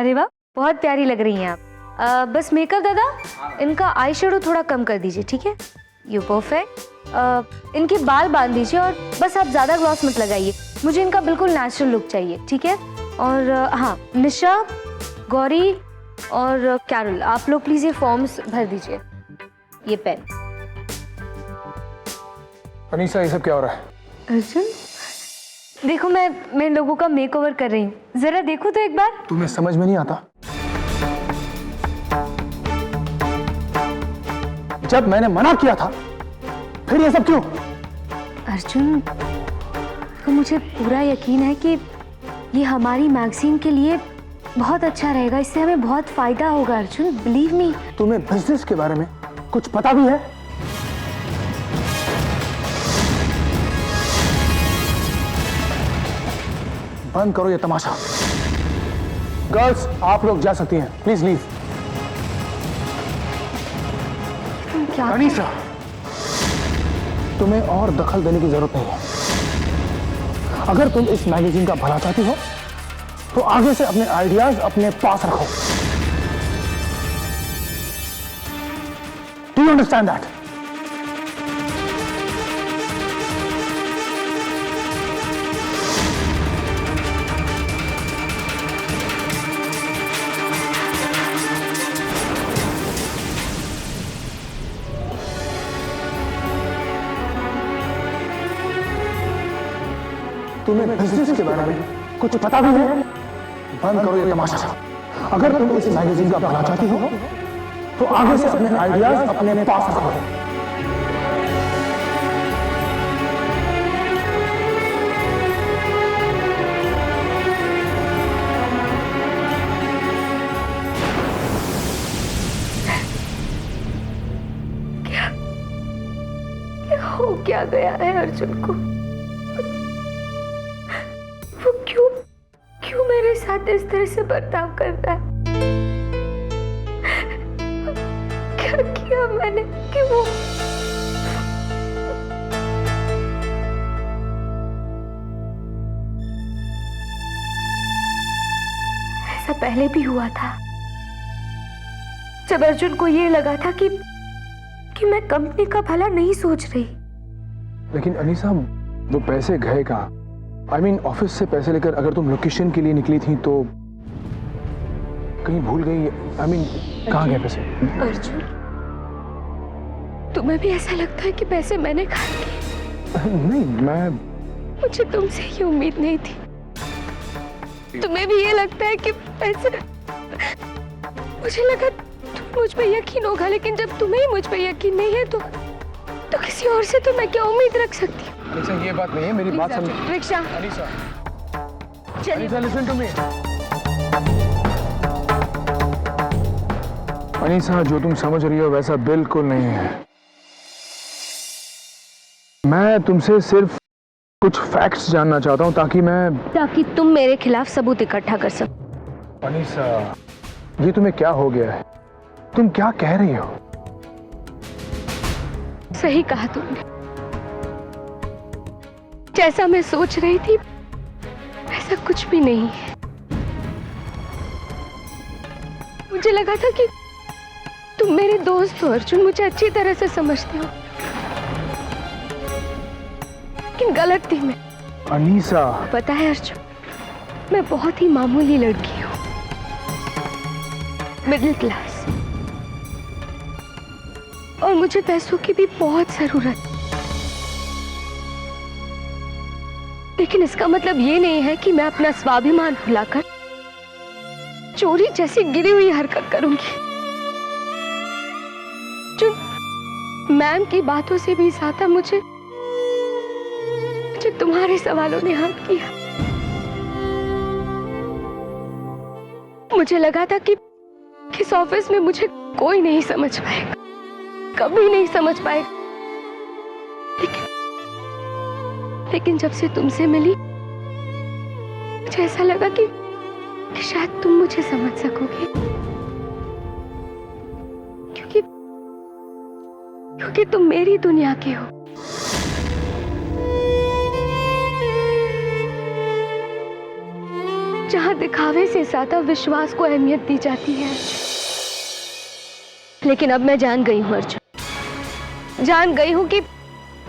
अरे वाह, बहुत प्यारी लग रही हैं आप। बस मेकअप दादा, इनका आई शेडो थोड़ा कम कर दीजिए, ठीक है? You perfect. इनके बाल बांध दीजिए और बस आप ज्यादा ग्लॉस मत लगाइए, मुझे इनका बिल्कुल नेचुरल लुक चाहिए, ठीक है? और हाँ, निशा, गौरी और कैरल, आप लोग प्लीज ये फॉर्म्स भर दीजिए। ये पेन। अनीसा, ये सब क्या हो रहा है? अर्जुन, देखो मैं लोगों का मेकओवर कर रही हूँ, जरा देखो तो एक बार। तुम्हें समझ में नहीं आता? जब मैंने मना किया था, फिर ये सब क्यों? अर्जुन, तो मुझे पूरा यकीन है कि ये हमारी मैगजीन के लिए बहुत अच्छा रहेगा, इससे हमें बहुत फायदा होगा। Arjun, believe me. तुम्हें बिजनेस के बारे में कुछ पता भी है? बंद करो ये तमाशा। गर्ल्स, आप लोग जा सकती हैं, प्लीज लीव। क्या? अनीसा, तुम्हें और दखल देने की जरूरत नहीं है। अगर तुम इस मैगजीन का भला चाहती हो तो आगे से अपने आइडियाज अपने पास रखो। Do you understand that? तुम्हें बिजनेस के बारे में कुछ पता भी है? बंद करो ये तमाशा। अगर तुम इस मैगजीन का भला चाहती हो तो आगे से अपने आइडियाज अपने पास रखो। क्या हो क्या गया है अर्जुन को? वो क्यों मेरे साथ इस तरह से बर्ताव करता है? क्या किया मैंने कि वो ऐसा पहले भी हुआ था, जब अर्जुन को ये लगा था कि मैं कंपनी का भला नहीं सोच रही। लेकिन अनीसा, वो पैसे गए कहाँ? I mean, ऑफिस से पैसे लेकर अगर तुम लोकेशन के लिए निकली थी तो कहीं भूल गई? I mean, कहाँ गए पैसे? अर्जुन, तुम्हें भी ऐसा लगता है कि पैसे मैंने खाए? नहीं, मैं मुझे तुमसे ये उम्मीद नहीं थी। तुम्हें भी ये लगता है कि पैसे? मुझे लगा तुम मुझ पे यकीन होगा, लेकिन जब तुम्हें ही मुझ पे यकीन नहीं है तो किसी और से तो मैं क्या उम्मीद रख सकती हूँ? अनीसा, ये बात नहीं है, मेरी बात समझ। रिक्शा, अनीसा, चलिए। Anisa, listen to me. Anisa, जो तुम समझ रही हो वैसा बिल्कुल नहीं है। मैं तुमसे सिर्फ कुछ फैक्ट्स जानना चाहता हूँ ताकि तुम मेरे खिलाफ सबूत इकट्ठा कर सको। अनीसा, ये तुम्हें क्या हो गया है? तुम क्या कह रही हो? सही कहा तुमने। जैसा मैं सोच रही थी ऐसा कुछ भी नहीं है। मुझे लगा था कि तुम मेरे दोस्त हो अर्जुन, मुझे अच्छी तरह से समझते हो, लेकिन गलत थी मैं। अनीसा, पता है अर्जुन, मैं बहुत ही मामूली लड़की हूँ, मिडिल क्लास, और मुझे पैसों की भी बहुत जरूरत। लेकिन इसका मतलब ये नहीं है कि मैं अपना स्वाभिमान भुलाकर चोरी जैसी गिरी हुई हरकत करूंगी। जो मैम की बातों से भी ज्यादा मुझे तुम्हारे सवालों ने हर्ट किया। मुझे लगा था कि इस ऑफिस में मुझे कोई नहीं समझ पाएगा, कभी नहीं समझ पाएगा, लेकिन जब से तुमसे मिली मुझे ऐसा लगा कि शायद तुम मुझे समझ सकोगे, क्योंकि तुम मेरी दुनिया के हो। जहां दिखावे से ज्यादा विश्वास को अहमियत दी जाती है अर्जुन। लेकिन अब मैं जान गई हूं अर्जुन, जान गई हूं कि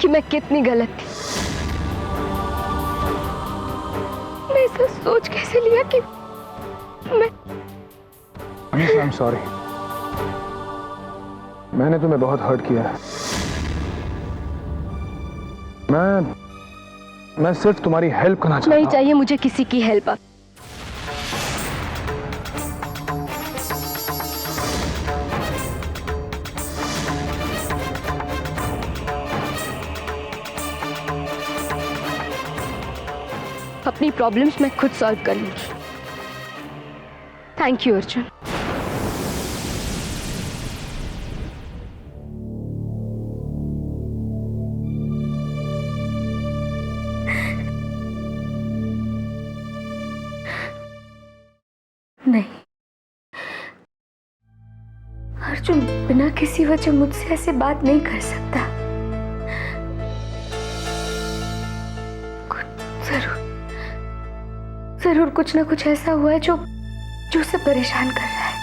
मैं कितनी गलत थी। मैं ऐसा सोच कैसे लिया कि मैं अनीसा, आई एम सॉरी। मैंने तुम्हें बहुत हर्ट किया है। मैं सिर्फ तुम्हारी हेल्प करना चाहता हूं। नहीं चाहिए मुझे किसी की हेल्प। अब अपनी प्रॉब्लम्स मैं खुद सॉल्व कर लूंगी। Thank you Arjun. नहीं अर्जुन बिना किसी वजह मुझसे ऐसे बात नहीं कर सकता। जरूर कुछ ना कुछ ऐसा हुआ है जो उसे परेशान कर रहा है।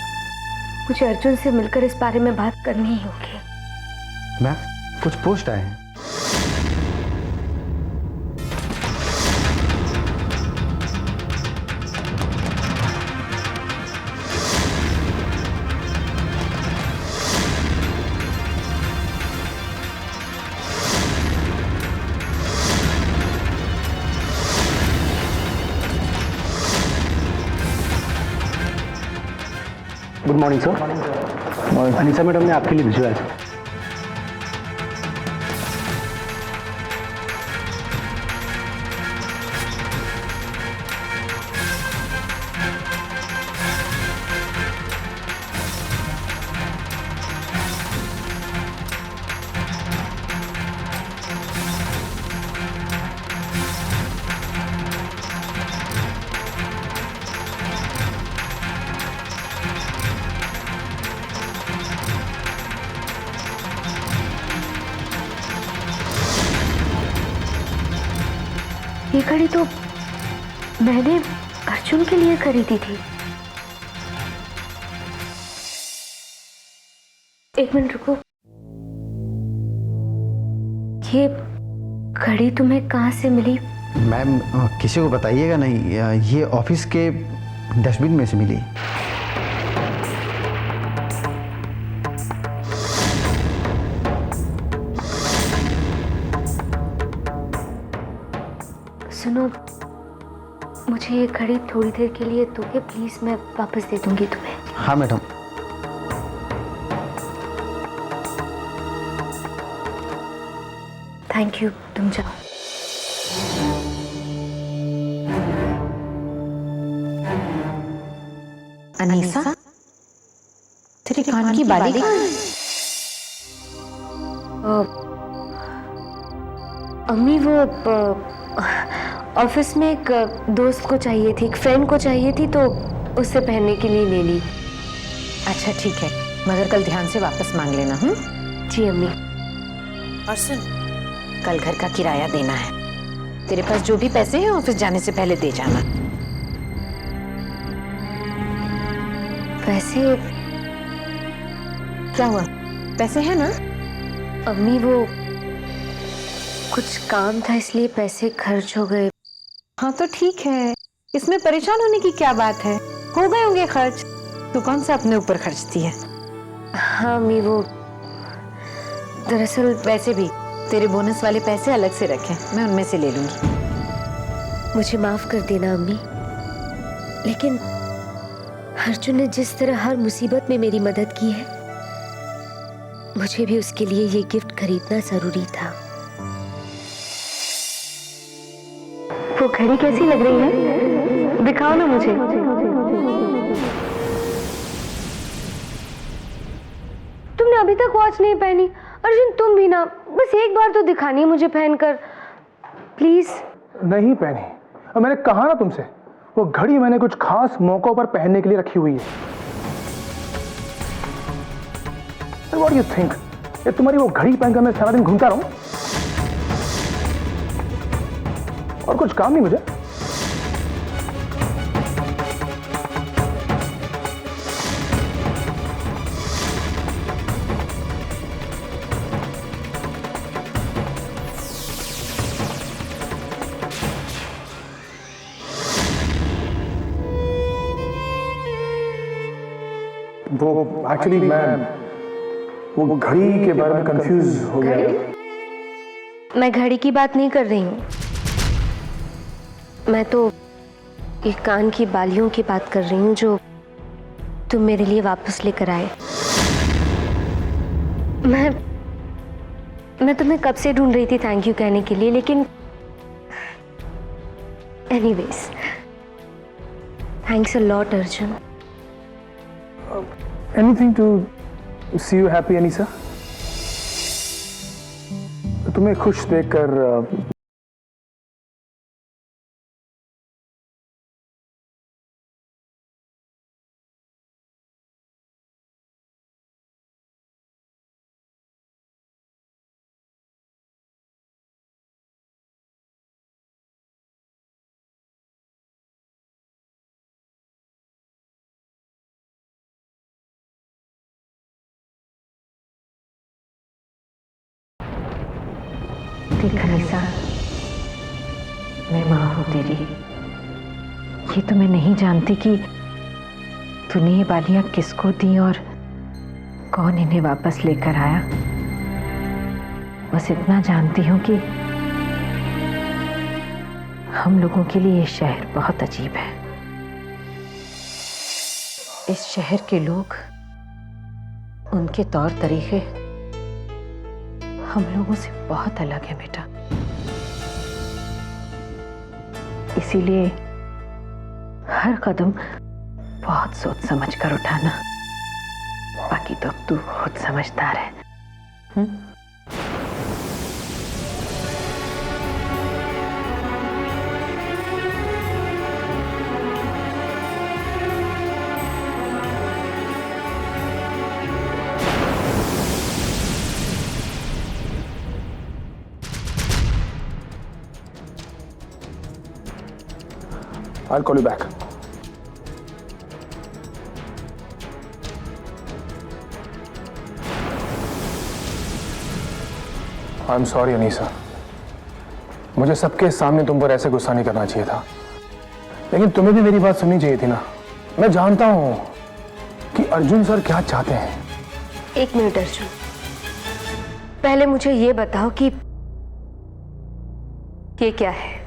मुझे अर्जुन से मिलकर इस बारे में बात करनी ही होगी। मैम, कुछ पोस्ट आए हैं। Good morning sir. Anisa madam ने आपके लिए भिजवाया है। ये घड़ी तो मैंने अर्जुन के लिए खरीदी थी। एक मिनट रुको, ये घड़ी तुम्हें कहाँ से मिली? मैम, किसी को बताइएगा नहीं, ये ऑफिस के डस्टबिन में से मिली। सुनो, मुझे ये घड़ी थोड़ी देर के लिए दोगे प्लीज? मैं वापस दे दूंगी तुम्हें। हाँ मैडम। थैंक यू, तुम जाओ। अनीसा, तेरे कान की बाली कहाँ है? अम्मी वो ऑफिस में एक दोस्त को चाहिए थी, एक फ्रेंड को चाहिए थी, तो उससे पहनने के लिए ले ली। अच्छा ठीक है, मगर कल ध्यान से वापस मांग लेना। जी अम्मी। और सुन, कल घर का किराया देना है। तेरे पास जो भी पैसे हैं ऑफिस जाने से पहले दे जाना। पैसे? क्या हुआ, पैसे हैं ना? अम्मी वो कुछ काम था इसलिए पैसे खर्च हो गए। हाँ तो ठीक है, इसमें परेशान होने की क्या बात है, हो गए होंगे खर्च। तू कौन सा अपने ऊपर खर्चती है? हाँ अम्मी, वो दरअसल वैसे भी तेरे बोनस वाले पैसे अलग से रखे, मैं उनमें से ले लूंगी। मुझे माफ कर देना अम्मी, लेकिन अर्जुन ने जिस तरह हर मुसीबत में मेरी मदद की है, मुझे भी उसके लिए ये गिफ्ट खरीदना जरूरी था। वो घड़ी कैसी लग रही है? दिखाओ ना मुझे। तुमने अभी तक वॉच नहीं पहनी। अर्जुन तुम भी ना, बस एक बार तो दिखानी है मुझे पहनकर, प्लीज। नहीं पहनी। अब मैंने कहा ना तुमसे, वो घड़ी मैंने कुछ खास मौकों पर पहनने के लिए रखी हुई है। What do you think? ये तुम्हारी वो घड़ी पहनकर मैं सारा दिन घूमता रहूं? और कुछ काम नहीं मुझे। वो एक्चुअली मैं वो घड़ी के बारे में कंफ्यूज हो गया। मैं घड़ी की बात नहीं कर रही हूँ, मैं तो ये कान की बालियों की बात कर रही हूँ जो तुम मेरे लिए वापस लेकर आए। मैं तुम्हें कब से ढूंढ रही थी थैंक यू कहने के लिए, लेकिन anyways thanks a lot Arjun. Anything to see you happy Anisa. तुम्हें खुश देखकर देख अनीसा, मैं माँ हूँ तेरी। ये तो मैं नहीं जानती कि तूने ये बालियां किसको दी और कौन इन्हें वापस लेकर आया। बस इतना जानती हूँ कि हम लोगों के लिए ये शहर बहुत अजीब है। इस शहर के लोग, उनके तौर तरीके हम लोगों से बहुत अलग है बेटा। इसीलिए हर कदम बहुत सोच समझ कर उठाना। बाकी तो अब तू खुद समझदार है। I'll call you back. I'm sorry Anisa, मुझे सबके सामने तुम पर ऐसे गुस्सा नहीं करना चाहिए था, लेकिन तुम्हें भी मेरी बात सुननी चाहिए थी ना। मैं जानता हूं कि अर्जुन सर क्या चाहते हैं। एक मिनट अर्जुन, पहले मुझे ये बताओ कि ये क्या है।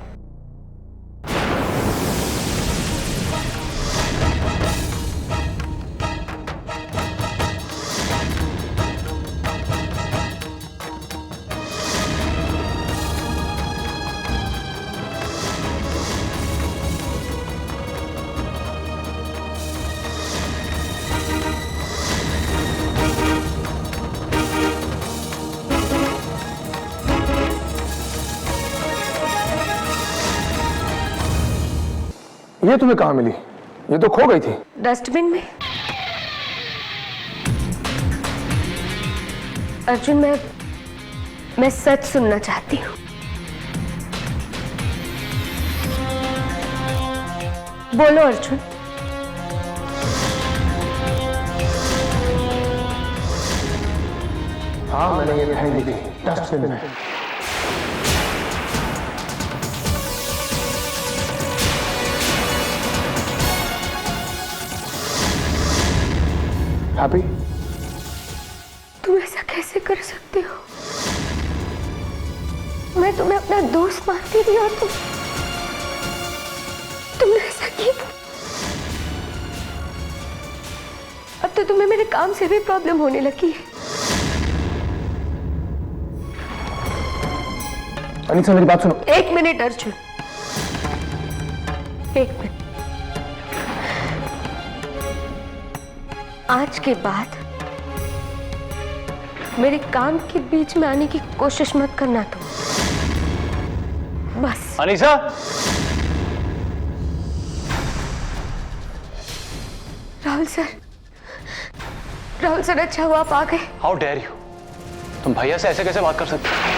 ये तुम्हें कहाँ मिली? ये तो खो गई थी। डस्टबिन में। अर्जुन, मैं सच सुनना चाहती हूँ। बोलो अर्जुन। हाँ, मैंने ये फेंक दी डस्टबिन में। हैप्पी? तुम ऐसा कैसे कर सकते हो? मैं तुम्हें अपना दोस्त मानती थी और तुमने ऐसा किया। अब तो तुम्हें मेरे काम से भी प्रॉब्लम होने लगी है। अनीसा, मेरी बात सुनो। एक मिनट अर्जुन, एक मिनट। आज के बाद मेरे काम के बीच में आने की कोशिश मत करना तुम, बस। अनीसा, राहुल सर, अच्छा हुआ आप आ गए। हाउ डेयर यू, तुम भैया से ऐसे कैसे बात कर सकते हो?